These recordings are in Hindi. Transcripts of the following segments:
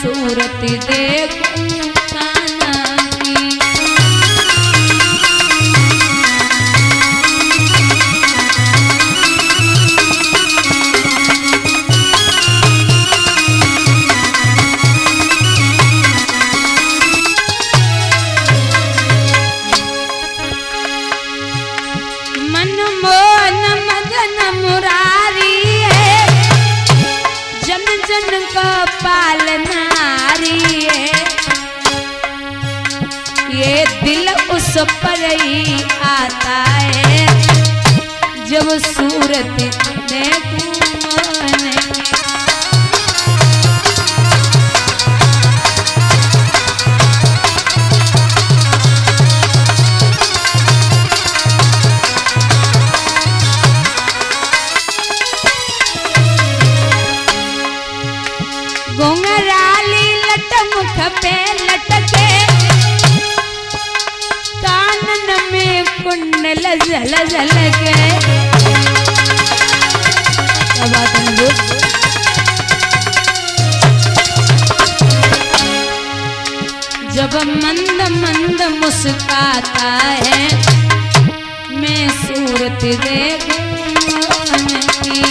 सूरत देखूं कान्हा की। मनमोहन मदन मुरारी है, जन जन का पालनारी है। ये दिल उस पर ही आता है जब सूरत देखूं मन की। घुंघराली लट मुख पे लटके, कानन में कुंडल झल झल के। क्या बात है। जब मंद मंद मुस्काता है, मैं सूरत देखूं मन की।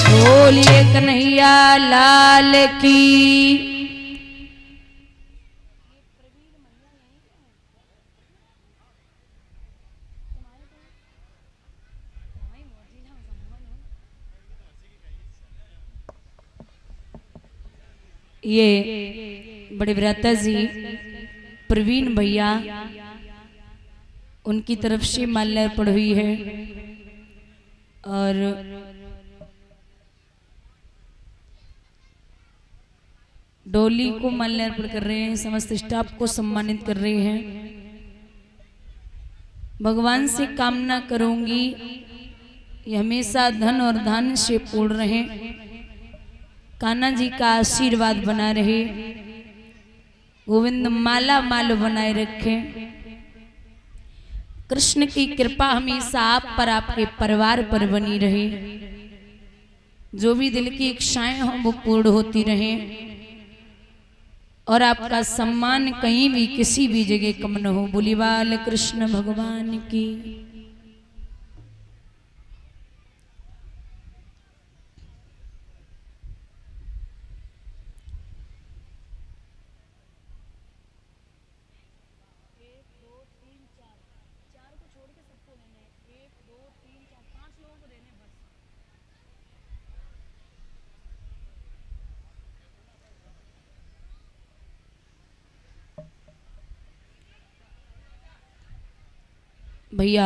बोलिए कन्हैया लाल की। ये बड़े भ्राता जी प्रवीण भैया, उनकी तरफ से माल्यार्पण हुई है। और डोली को माल्यार्पण कर रहे हैं, समस्त स्टाफ को सम्मानित कर रहे हैं। भगवान से कामना करूंगी ये हमेशा धन और धान से पूर्ण रहे, कान्हा जी का आशीर्वाद बना रहे, गोविंद माला माल बनाए रखे। कृष्ण की कृपा हमेशा आप पर, आपके परिवार पर बनी रहे। जो भी दिल की इच्छाएं हों वो पूर्ण होती रहे, और आपका सम्मान कहीं भी किसी भी जगह कम न हो। बोली बाल कृष्ण भगवान की। भैया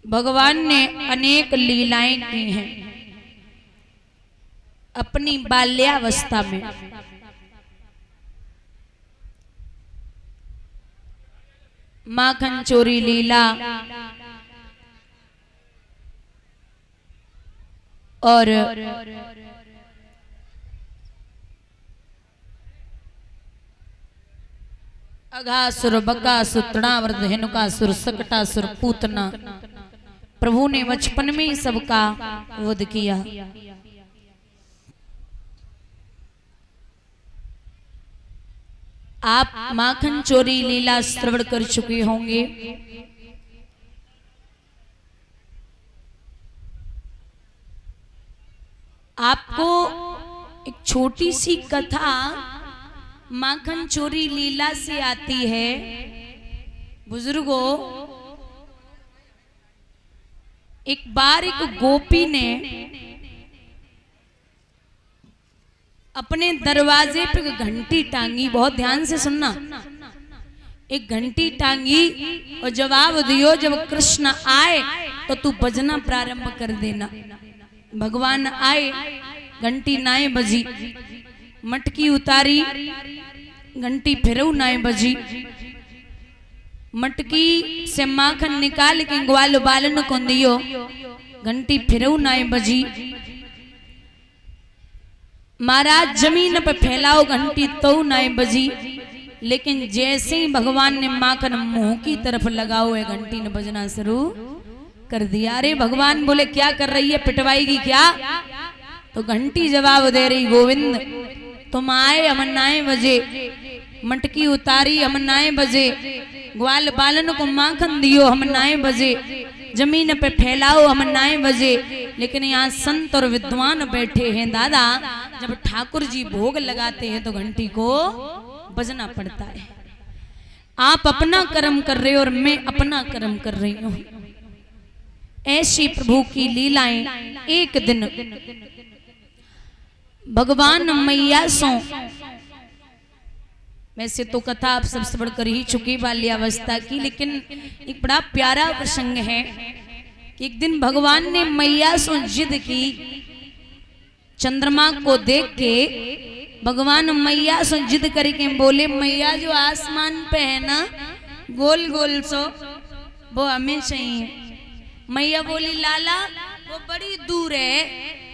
भगवान ने अनेक लीलाएं की हैं अपनी बाल्यावस्था में। माखन चोरी लीला और अघासुर बकासुर तृणावर्त धेनुकासुर सकटासुर पूतना, प्रभु ने बचपन में ही सबका वध किया। आप माखन चोरी लीला श्रवण कर चुके होंगे। आपको एक छोटी सी कथा माखन चोरी लीला से आती है। बुजुर्गों, एक बार एक गोपी ने अपने दरवाजे पे घंटी टांगी, बहुत ध्यान से सुनना, एक घंटी टांगी और जवाब दियो जब कृष्ण आए तो तू बजना प्रारंभ कर देना। भगवान आए, घंटी नाए बजी, मटकी उतारी, घंटी फिरऊ नाए बजी, मटकी से माखन निकाल के ग्वाल बालन को दियो, घंटी फिरऊ नाए बजी। महाराज जमीन पर फैलाओ घंटी तो नाए बजी, लेकिन जैसे ही भगवान ने माखन मुंह की तरफ लगाओ है घंटी ने बजना शुरू कर दिया। अरे भगवान बोले क्या कर रही है, पिटवाएगी क्या? तो घंटी जवाब दे रही, गोविंद तुम आए हम नाए बजे, मटकी उतारी हम नाए बजे, ग्वाल बालन को माखन दियो हम नाए बजे, जमीन पे फैलाओ हम नाए बजे। लेकिन यहाँ संत और विद्वान बैठे हैं दादा, जब ठाकुर जी भोग लगाते हैं तो घंटी को बजना पड़ता है। आप अपना कर्म कर रहे हो और मैं अपना कर्म कर रही हूं। ऐसी प्रभु की लीलाएं। एक दिन भगवान मैया सो, वैसे तो कथा आप सबसे बढ़कर ही चुकी बाल्यावस्था की, लेकिन एक बड़ा प्यारा प्रसंग है कि एक दिन भगवान ने मैया सो जिद की। चंद्रमा को देख के भगवान मैया से जिद करके बोले, मैया जो आसमान पे है ना गोल गोल सो, वो हमें चाहिए। मैया बोली लाला वो बड़ी दूर है,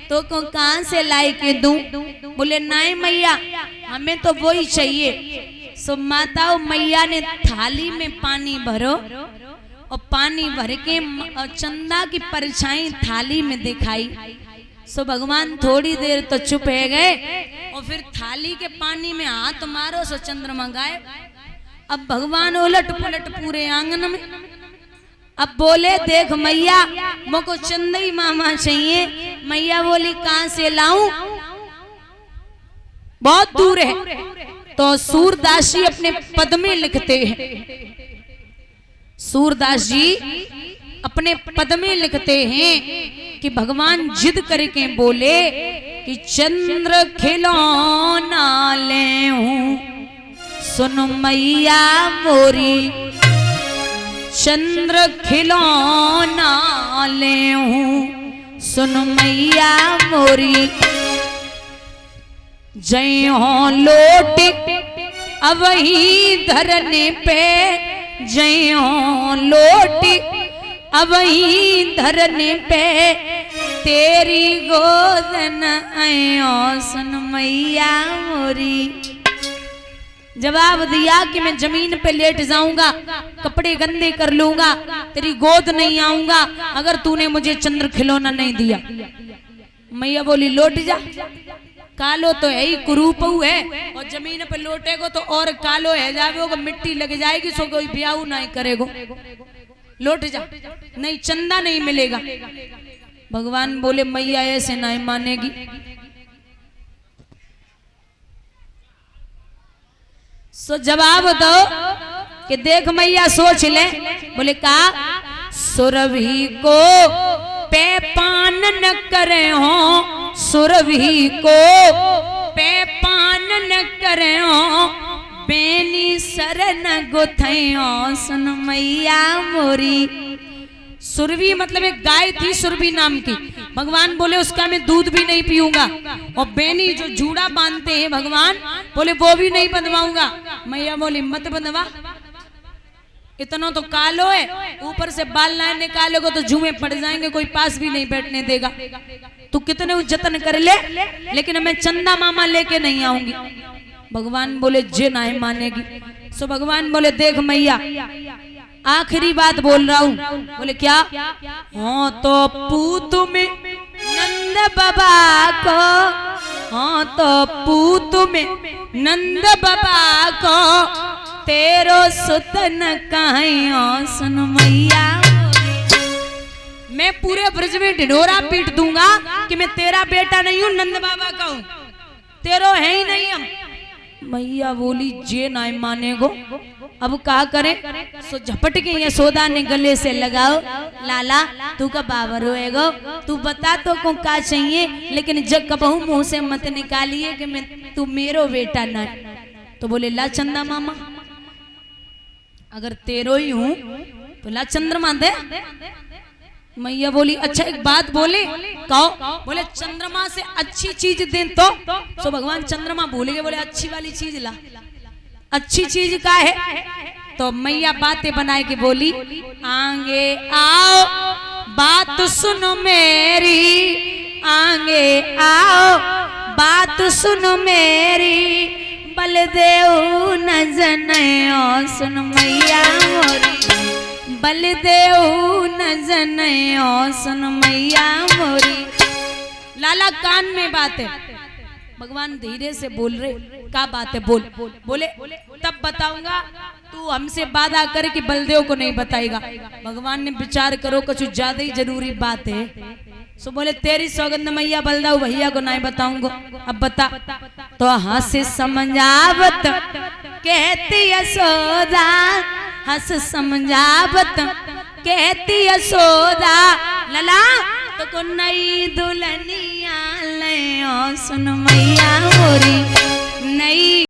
तो कहां से लाई के दूं? बोले नहीं मैया हमें तो वो ही चाहिए। सो माता मैया ने थाली में पानी भरो और पानी भर के चंदा की परछाई थाली में दिखाई। सो भगवान थोड़ी देर तो चुप है गए और फिर थाली के पानी में हाथ मारो सो चंद्रमा गायब। अब भगवान उलट पुलट पूरे आंगन में। अब बोले देख मैया मुझको चंदई मामा चाहिए। मैया बोली कहां से लाऊं, बहुत दूर है। तो सूरदास जी अपने पद में लिखते हैं, सूरदास जी अपने पद में लिखते हैं कि भगवान जिद करके बोले कि चंद्र खिलौना ले हूं सुन मैया मोरी, चंद्र खिलौना ले हूं सुन मैया मोरी। जय हो लोट अब ही धरने पे, जय हो लोट अब ही धरने पे, तेरी गोद न आयो सुन मैया मोरी। जवाब दिया कि मैं जमीन पे लेट जाऊंगा, कपड़े गंदे कर लूंगा, तेरी गोद नहीं आऊंगा अगर तूने मुझे चंद्र खिलौना नहीं दिया। मैया बोली लौट जा, कालो तो है ही कुरूप है और जमीन पे लौटेगो तो और कालो है जाओगे, मिट्टी लग जाएगी, सो कोई ब्याह नहीं करेगो, लौट जा, नहीं चंदा नहीं मिलेगा। भगवान बोले मैया ऐसे नहीं मानेगी। सो जवाब दो कि देख मैया सोच ले। बोले का सुरभि को पे पान न करे हो, सुरभि को पे पान न करे हो, बेनी शरण गुथयो सुन मैया मोरी। सुरभि मतलब एक गाय थी सुरभि नाम की। भगवान बोले उसका मैं दूध भी नहीं पीऊंगा, और बेनी जो जूड़ा बांधते हैं भगवान बोले वो भी नहीं बंधवाऊंगा। मैया बोली मत बंधवा, इतना तो कालो है, ऊपर से बाल ना निकालोगे तो जुए पड़ जाएंगे, कोई पास भी नहीं बैठने देगा। तू कितने जतन कर ले, लेकिन मैं चंदा मामा लेके नहीं आऊंगी। भगवान बोले जे नहीं मानेगी। सो भगवान बोले देख मैया आखिरी बात बोल रहा हूं। बोले क्या? हाँ तो पूत में नंद बाबा को, हाँ तो पूत में नंद बाबा को, तेरो सुतन कहियो सुन मैया। मैं पूरे ब्रज में ढिढोरा पीट दूंगा कि मैं तेरा बेटा नहीं हूं, नंद बाबा का हूं, तेरो है ही नहीं हम। मैया बोली जे ना माने गो, अब क्या करे। सो झपट के यशोदा ने गले से लगाओ, लाला तू का बाबर होएगो, तू बता तो को का चाहिए, लेकिन जग कबहू मुंह से मत निकालिए कि मैं तू मेरो बेटा ना। तो बोले ला चंदा मामा, अगर तेरो ही हूं तो ला चंद्रमा दे। मैया बोली अच्छा एक बात बोले, कहो। बोले चंद्रमा से अच्छी चीज दे तो भगवान चंद्रमा भूल गए, बोले अच्छी वाली चीज ला। अच्छी चीज का है? तो मैया बातें बनाए के बोली, आगे आओ बात सुनो मेरी, आगे आओ बात सुनो मेरी, बलदेव न जनेओ सुन मैया मोरी, बलदेव न जनेओ सुन मैया मोरी। लाला कान में बात है, भगवान धीरे से बोल रहे, क्या बात है बोल। बोले तब बताऊंगा, तू हमसे वादा करे कि बलदेव को नहीं बताएगा। भगवान ने विचार करो कुछ ज्यादा ही जरूरी बात है। सो बोले तेरी सौगंध मैया बलदेव भैया को नहीं बताऊंगा, अब बता। तो हंस समझावत कहती यशोदा, हंस समझावत कहती यशोदा, लला तो को नई दुल्हनिया ले सुन मैया मोरी, नई